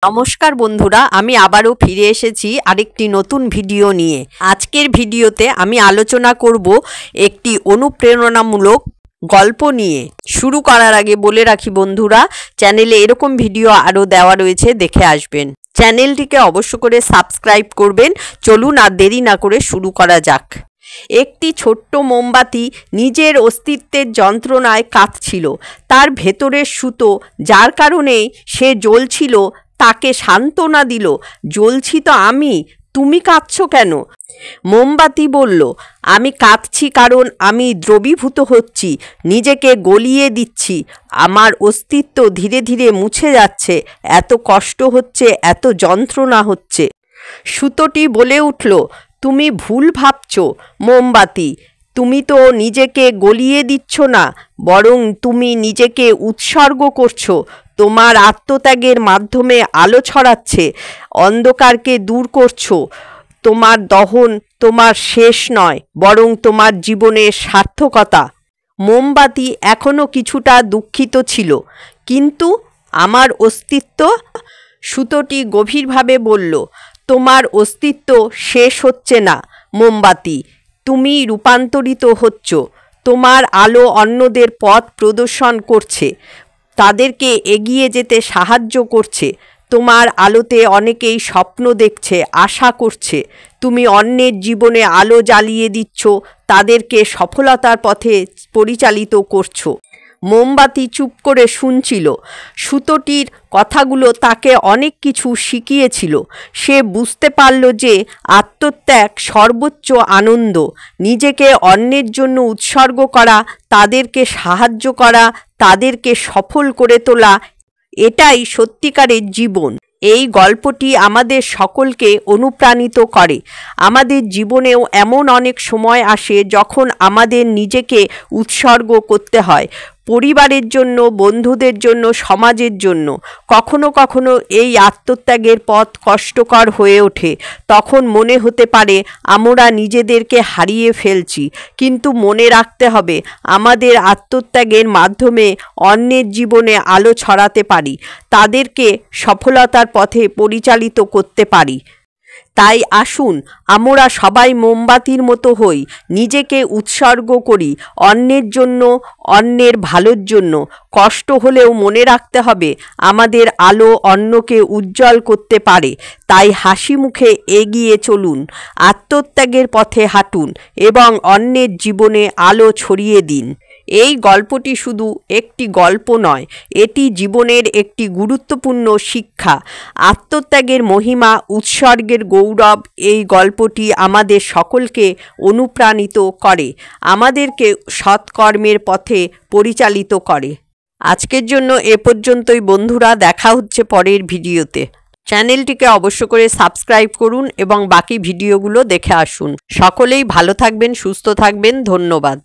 নমস্কার বন্ধুরা, আমি আবারও ফিরে এসেছি আরেকটি নতুন ভিডিও নিয়ে। আজকের ভিডিওতে আমি আলোচনা করব একটি অনুপ্রেরণামূলক গল্প নিয়ে। শুরু করার আগে বলে রাখি বন্ধুরা, চ্যানেলে এরকম ভিডিও আরও দেওয়া রয়েছে, দেখে আসবেন। চ্যানেলটিকে অবশ্য করে সাবস্ক্রাইব করবেন। চলুন আর দেরি না করে শুরু করা যাক। একটি ছোট্ট মোমবাতি নিজের অস্তিত্বের যন্ত্রণায় কাঁদছিল। তার ভেতরের সুতো, যার কারণে সে জ্বলছিল, তাকে সান্ত্বনা দিল। জ্বলছি তো আমি, তুমি কাঁদছো কেন? মোমবাতি বলল, আমি কাঁদছি কারণ আমি দ্রবীভূত হচ্ছি, নিজেকে গলিয়ে দিচ্ছি। আমার অস্তিত্ব ধীরে ধীরে মুছে যাচ্ছে, এত কষ্ট হচ্ছে, এত যন্ত্রণা হচ্ছে। সুতোটি বলে উঠল, তুমি ভুল ভাবছো মোমবাতি, তুমি তো নিজেকে গলিয়ে দিচ্ছ না, বরং তুমি নিজেকে উৎসর্গ করছো। তোমার আত্মত্যাগের মাধ্যমে আলো ছড়াচ্ছে, অন্ধকারকে দূর করছো। তোমার দহন তোমার শেষ নয়, বরং তোমার জীবনের সার্থকতা। মোমবাতি এখনও কিছুটা দুঃখিত ছিল, কিন্তু আমার অস্তিত্ব? সুতোটি গভীরভাবে বলল, তোমার অস্তিত্ব শেষ হচ্ছে না মোমবাতি, তুমি রূপান্তরিত হচ্ছ। তোমার আলো অন্যদের পথ প্রদর্শন করছে, তাদেরকে এগিয়ে যেতে সাহায্য করছে। তোমার আলোতে অনেকেই স্বপ্ন দেখছে, আশা করছে। তুমি অন্যের জীবনে আলো জ্বালিয়ে দিচ্ছ, তাদেরকে সফলতার পথে পরিচালিত করছো। মোমবাতি চুপ করে শুনছিল। সুতোটির কথাগুলো তাকে অনেক কিছু শিখিয়েছিল। সে বুঝতে পারল যে আত্মত্যাগ সর্বোচ্চ আনন্দ। নিজেকে অন্যের জন্য উৎসর্গ করা, তাদেরকে সাহায্য করা, তাদেরকে সফল করে তোলা, এটাই সত্যিকারের জীবন। এই গল্পটি আমাদের সকলকে অনুপ্রাণিত করে। আমাদের জীবনেও এমন অনেক সময় আসে যখন আমাদের নিজেকে উৎসর্গ করতে হয়, পরিবারের জন্য, বন্ধুদের জন্য, সমাজের জন্য। কখনো কখনো এই আত্মত্যাগের পথ কষ্টকর হয়ে ওঠে। তখন মনে হতে পারে আমরা নিজেদেরকে হারিয়ে ফেলছি, কিন্তু মনে রাখতে হবে, আমাদের আত্মত্যাগের মাধ্যমে অন্যের জীবনে আলো ছড়াতে পারি, তাদেরকে সফলতার পথে পরিচালিত করতে পারি। তাই আসুন আমরা সবাই মোমবাতির মতো হই, নিজেকে উৎসর্গ করি অন্যের জন্য, অন্যের ভালোর জন্য। কষ্ট হলেও মনে রাখতে হবে, আমাদের আলো অন্যকে উজ্জ্বল করতে পারে। তাই হাসি মুখে এগিয়ে চলুন, আত্মত্যাগের পথে হাঁটুন এবং অন্যের জীবনে আলো ছড়িয়ে দিন। এই গল্পটি শুধু একটি গল্প নয়, এটি জীবনের একটি গুরুত্বপূর্ণ শিক্ষা। আত্মত্যাগের মহিমা, উৎসর্গের গৌরব। এই গল্পটি আমাদের সকলকে অনুপ্রাণিত করে, আমাদেরকে সৎকর্মের পথে পরিচালিত করে। আজকের জন্য এ পর্যন্তই বন্ধুরা, দেখা হচ্ছে পরের ভিডিওতে। চ্যানেলটিকে অবশ্য করে সাবস্ক্রাইব করুন এবং বাকি ভিডিওগুলো দেখে আসুন। সকলেই ভালো থাকবেন, সুস্থ থাকবেন। ধন্যবাদ।